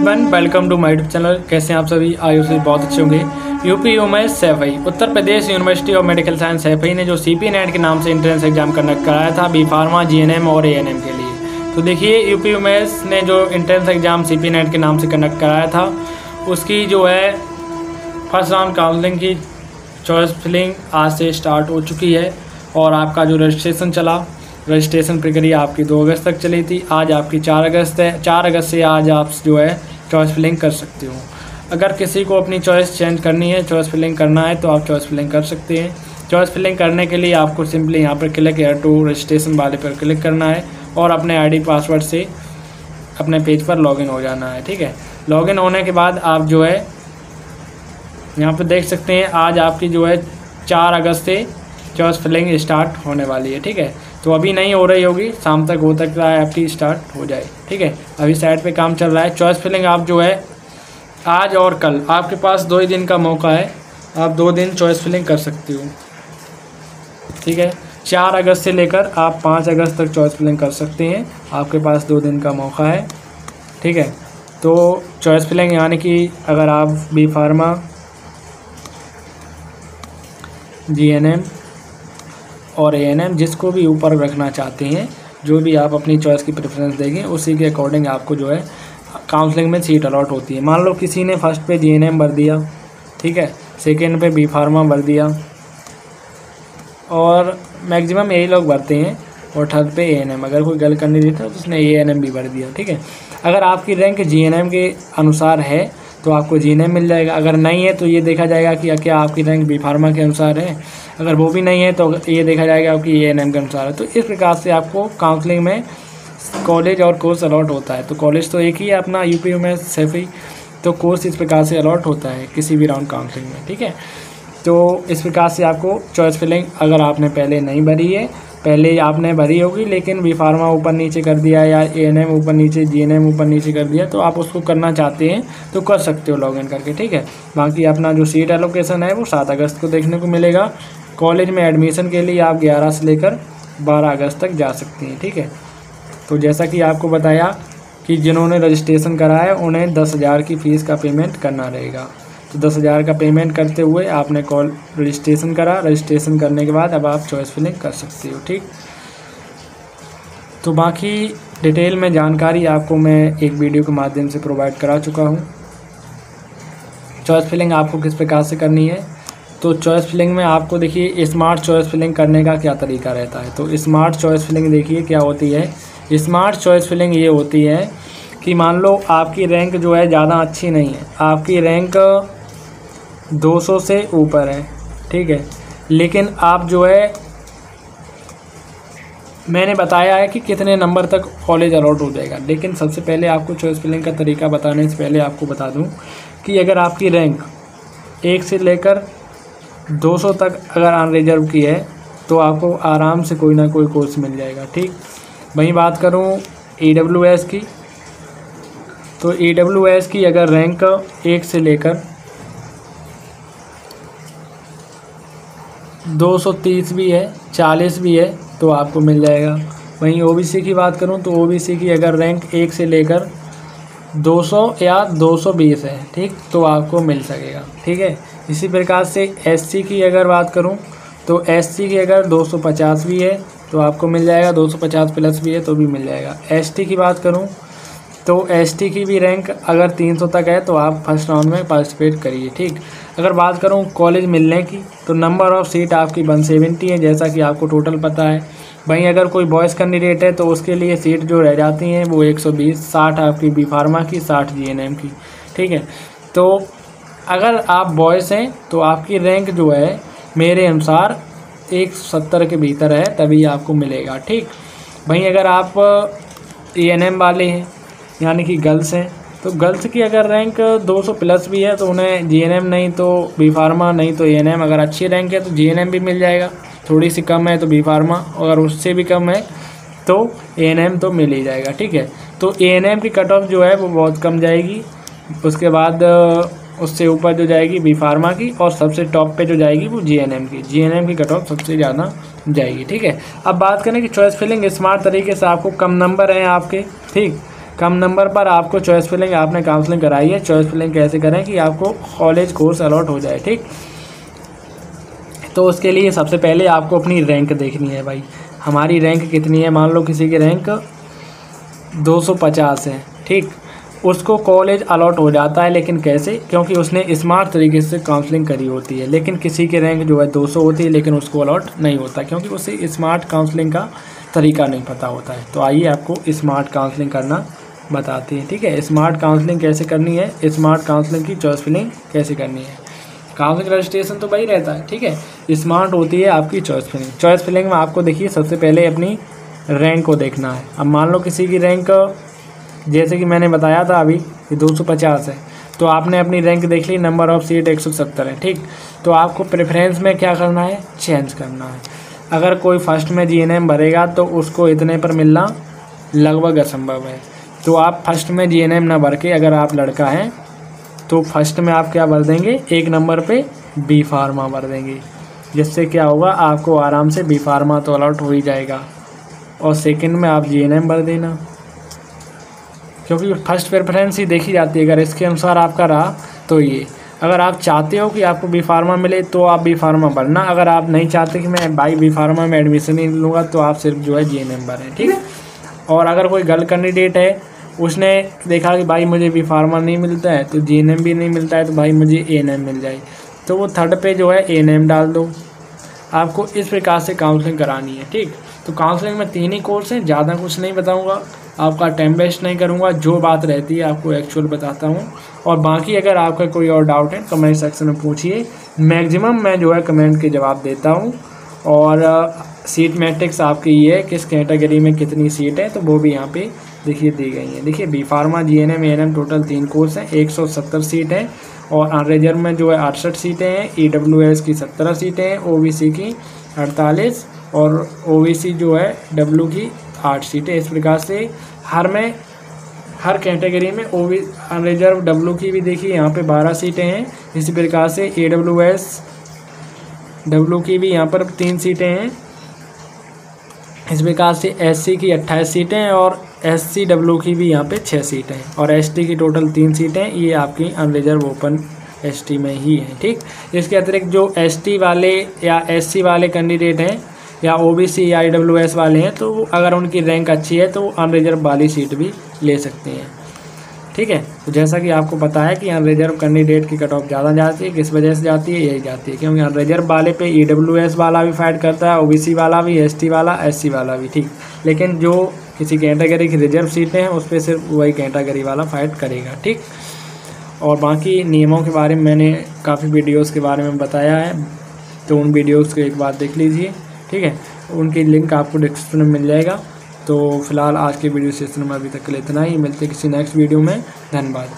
Everyone, welcome to my YouTube channel. कैसे हैं आप सभी? आयु से बहुत अच्छे होंगे। UP Umesh Saifai Uttar Pradesh university of medical science Saifai ने जो सीपी नेट के नाम से एंट्रेंस एग्जाम कंडक्ट कराया था बी फार्मा, जीएनएम और एएनएम के लिए। तो देखिए, यूपी उमेश ने जो एंट्रेंस एग्जाम सीपी नेट के नाम से कंडक्ट कराया था उसकी जो है फर्स्ट राउंड काउंसलिंग की चॉइस फिलिंग आज से स्टार्ट हो चुकी है और आपका जो रजिस्ट्रेशन चला, रजिस्ट्रेशन प्रक्रिया आपकी 2 अगस्त तक चली थी। आज आपकी 4 अगस्त है। 4 अगस्त से आज आप जो है चॉइस फिलिंग कर सकते हो। अगर किसी को अपनी चॉइस चेंज करनी है, चॉइस फिलिंग करना है, तो आप चॉइस फिलिंग कर सकते हैं। चॉइस फिलिंग करने के लिए आपको सिंपली यहाँ पर क्लिक एयर टू रजिस्ट्रेशन वाले पर क्लिक करना है और अपने आईडी पासवर्ड से अपने पेज पर लॉगिन हो जाना है। ठीक है, लॉगिन होने के बाद आप जो है यहाँ पर देख सकते हैं आज आपकी जो है 4 अगस्त से चॉइस फिलिंग स्टार्ट होने वाली है। ठीक है, तो अभी नहीं हो रही होगी, शाम तक हो सकता है आपकी स्टार्ट हो जाए। ठीक है, अभी साइड पे काम चल रहा है। चॉइस फिलिंग आप जो है आज और कल आपके पास 2 ही दिन का मौका है, आप 2 दिन चॉइस फिलिंग कर सकती हो। ठीक है, 4 अगस्त से लेकर आप 5 अगस्त तक चॉइस फिलिंग कर सकते हैं, आपके पास 2 दिन का मौका है। ठीक है, तो चॉइस फिलिंग यानी कि अगर आप बी फार्मा, जीएनएम और एएनएम जिसको भी ऊपर रखना चाहते हैं, जो भी आप अपनी चॉइस की प्रेफरेंस देंगे उसी के अकॉर्डिंग आपको जो है काउंसलिंग में सीट अलॉट होती है। मान लो किसी ने फर्स्ट पे जीएनएम भर दिया, ठीक है, सेकेंड पे बी फार्मा भर दिया और मैक्सिमम यही लोग भरते हैं, और थर्ड पे एएनएम। अगर कोई गर्ल कैंडिडेट है तो उसने एएनएम भी भर दिया। ठीक है, अगर आपकी रैंक जीएनएम के अनुसार है तो आपको जीएनएम मिल जाएगा। अगर नहीं है तो ये देखा जाएगा कि क्या आपकी रैंक बी फार्मा के अनुसार है। अगर वो भी नहीं है तो ये देखा जाएगा कि एएनएम के अनुसार है। तो इस प्रकार से आपको काउंसलिंग में कॉलेज और कोर्स अलॉट होता है। तो कॉलेज तो एक ही है अपना, यूपी में सैफई, तो कोर्स इस प्रकार से अलॉट होता है किसी भी राउंड काउंसलिंग में। ठीक है, तो इस प्रकार से आपको चॉइस फिलिंग अगर आपने पहले नहीं भरी है, पहले आपने भरी होगी लेकिन बी फार्मा ऊपर नीचे कर दिया या एएनएम ऊपर नीचे, जीएनएम ऊपर नीचे कर दिया, तो आप उसको करना चाहते हैं तो कर सकते हो लॉगिन करके। ठीक है, बाकी अपना जो सीट एलोकेशन है वो 7 अगस्त को देखने को मिलेगा। कॉलेज में एडमिशन के लिए आप 11 से लेकर 12 अगस्त तक जा सकती हैं। ठीक है, तो जैसा कि आपको बताया कि जिन्होंने रजिस्ट्रेशन कराया है उन्हें 10,000 की फ़ीस का पेमेंट करना रहेगा। तो 10,000 का पेमेंट करते हुए आपने रजिस्ट्रेशन करा, रजिस्ट्रेशन करने के बाद अब आप चॉइस फिलिंग कर सकते हो। ठीक, तो बाकी डिटेल में जानकारी आपको मैं एक वीडियो के माध्यम से प्रोवाइड करा चुका हूँ। चॉइस फिलिंग आपको किस प्रकार से करनी है, तो चॉइस फिलिंग में आपको देखिए स्मार्ट चॉइस फिलिंग करने का क्या तरीका रहता है। तो स्मार्ट चॉइस फिलिंग देखिए क्या होती है। स्मार्ट चॉइस फिलिंग ये होती है कि मान लो आपकी रैंक जो है ज़्यादा अच्छी नहीं है, आपकी रैंक 200 से ऊपर है, ठीक है, लेकिन आप जो है मैंने बताया है कि कितने नंबर तक कॉलेज अलॉट हो जाएगा। लेकिन सबसे पहले आपको चॉइस फिलिंग का तरीका बताने से पहले आपको बता दूं कि अगर आपकी रैंक 1 से लेकर 200 तक अगर अनरिजर्व की है तो आपको आराम से कोई ना कोई कोर्स मिल जाएगा। ठीक, वहीं बात करूं ईडब्ल्यूएस की, तो ईडब्ल्यूएस की अगर रैंक 1 से लेकर 230 भी है, 40 भी है तो आपको मिल जाएगा। वहीं ओबीसी की बात करूं तो ओबीसी की अगर रैंक 1 से लेकर 200 या 220 है, ठीक, तो आपको मिल सकेगा। ठीक है, इसी प्रकार से एससी की अगर बात करूं तो एससी की अगर 250 भी है तो आपको मिल जाएगा, 250 प्लस भी है तो भी मिल जाएगा। एसटी की बात करूं तो एसटी की भी रैंक अगर 300 तक है तो आप फर्स्ट राउंड में पार्टिसिपेट करिए। ठीक, अगर बात करूं कॉलेज मिलने की तो नंबर ऑफ़ सीट आपकी 170 है, जैसा कि आपको टोटल पता है। वहीं अगर कोई बॉयज़ कैंडिडेट है तो उसके लिए सीट जो रह जाती हैं वो 120, 60 आपकी बी फार्मा की, 60 जीएनएम की। ठीक है, तो अगर आप बॉयज़ हैं तो आपकी रैंक जो है मेरे अनुसार 170 के भीतर है तभी आपको मिलेगा। ठीक, वहीं अगर आप एएनएम वाले हैं यानी कि गर्ल्स हैं तो गर्ल्स की अगर रैंक 200 प्लस भी है तो उन्हें जीएनएम नहीं तो बी फार्मा, नहीं तो एएनएम। अगर अच्छी रैंक है तो जीएनएम भी मिल जाएगा, थोड़ी सी कम है तो बी फार्मा, अगर उससे भी कम है तो एएनएम तो मिल ही जाएगा। ठीक है, तो एएनएम की कट ऑफ जो है वो बहुत कम जाएगी, उसके बाद उससे ऊपर जो जाएगी बी फार्मा की, और सबसे टॉप पे जो जाएगी वो जीएनएम की। जीएनएम की कट ऑफ सबसे ज़्यादा जाएगी। ठीक है, अब बात करें कि चॉइस फिलिंग स्मार्ट तरीके से आपको कम नंबर हैं आपके, ठीक, कम नंबर पर आपको चॉइस फिलिंग, आपने काउंसलिंग कराई है, चॉइस फिलिंग कैसे करें कि आपको कॉलेज कोर्स अलॉट हो जाए, ठीक। तो उसके लिए सबसे पहले आपको अपनी रैंक देखनी है भाई, हमारी रैंक कितनी है। मान लो किसी की रैंक 250 है, ठीक, उसको कॉलेज अलॉट हो जाता है, लेकिन कैसे, क्योंकि उसने स्मार्ट तरीके से काउंसलिंग करी होती है। लेकिन किसी की रैंक जो है 200 होती है, लेकिन उसको अलॉट नहीं होता, क्योंकि उसे स्मार्ट काउंसलिंग का तरीका नहीं पता होता है। तो आइए आपको स्मार्ट काउंसलिंग करना बताते हैं, ठीक है। स्मार्ट काउंसलिंग कैसे करनी है, स्मार्ट काउंसलिंग की चॉइस फिलिंग कैसे करनी है। काउंसलिंग रजिस्ट्रेशन तो वही रहता है, ठीक है। स्मार्ट होती है आपकी चॉइस फिलिंग। चॉइस फिलिंग में आपको देखिए सबसे पहले अपनी रैंक को देखना है। अब मान लो किसी की रैंक, जैसे कि मैंने बताया था अभी कि 250 है, तो आपने अपनी रैंक देख ली, नंबर ऑफ सीट 170 है, ठीक। तो आपको प्रेफरेंस में क्या करना है, चेंज करना है। अगर कोई फर्स्ट में GNM भरेगा तो उसको इतने पर मिलना लगभग असंभव है। तो आप फर्स्ट में GNM ना भर के, अगर आप लड़का हैं तो फर्स्ट में आप क्या भर देंगे, एक नंबर पे B फार्मा भर देंगे, जिससे क्या होगा, आपको आराम से B फार्मा तो अलॉट हो ही जाएगा। और सेकंड में आप GNM भर देना, क्योंकि फर्स्ट प्रेफरेंस ही देखी जाती है। अगर इसके अनुसार आपका रहा तो ये, अगर आप चाहते हो कि आपको B फार्मा मिले तो आप B फार्मा भरना। अगर आप नहीं चाहते कि मैं भाई B फार्मा में एडमिशन नहीं लूँगा, तो आप सिर्फ जो है GNM भरें, ठीक है। और अगर कोई गर्ल कैंडिडेट है, उसने देखा कि भाई मुझे B फार्मा नहीं मिलता है, तो GNM भी नहीं मिलता है, तो भाई मुझे ANM मिल जाए, तो वो थर्ड पे जो है ANM डाल दो। आपको इस प्रकार से काउंसलिंग करानी है, ठीक। तो काउंसलिंग में 3 ही कोर्स हैं, ज़्यादा कुछ नहीं बताऊंगा, आपका टाइम वेस्ट नहीं करूंगा, जो बात रहती है आपको एक्चुअल बताता हूं। और बाकी अगर आपका कोई और डाउट है कमेंट सेक्शन में पूछिए, मैक्सिमम मैं जो है कमेंट के जवाब देता हूं। और सीट मैट्रिक्स आपकी ये है, किस कैटेगरी में कितनी सीट है, तो वो भी यहाँ पे देखिए दी गई है। देखिए B pharma, GNM, ANM total 3 course हैं, 170 सीट हैं। और अनरिजर्व में जो है 68 सीटें हैं, EWS की 17 सीटें हैं, OBC की 48 और OBC जो है W की 8 सीटें। इस प्रकार से हर कैटेगरी में अनरिजर्व W की भी देखिए यहाँ पे 12 सीटें हैं। इसी प्रकार से AWS W की भी यहाँ पर 3 सीटें हैं। इस प्रकार से SC की 28 सीटें हैं और SC W की भी यहाँ पे 6 सीटें हैं और ST की टोटल 3 सीटें। ये आपकी अनरिजर्व ओपन ST में ही है, ठीक। इसके अतिरिक्त जो ST वाले या SC वाले कैंडिडेट हैं या OBC या IWS वाले हैं, तो अगर उनकी रैंक अच्छी है तो अनरिजर्व वाली सीट भी ले सकते हैं, ठीक है। तो जैसा कि आपको पता है कि अनरिजर्व कैंडिडेट की कट ऑफ ज़्यादा जाती है, किस वजह से जाती है, यही जाती है क्योंकि अनरिजर्व वाले पे EWS वाला भी फाइट करता है, OBC वाला भी, ST वाला, SC वाला भी, ठीक। लेकिन जो किसी कैटेगरी की रिजर्व सीटें हैं उस पर सिर्फ वही कैटेगरी वाला फाइट करेगा, ठीक। और बाकी नियमों के बारे में मैंने काफ़ी वीडियोज़ के बारे में बताया है, तो उन वीडियोज़ को एक बार देख लीजिए, ठीक है। उनकी लिंक आपको डिस्क्रिप्शन में मिल जाएगा। तो फिलहाल आज के वीडियो सेशन में अभी तक के लिए इतना ही, मिलते किसी नेक्स्ट वीडियो में। धन्यवाद।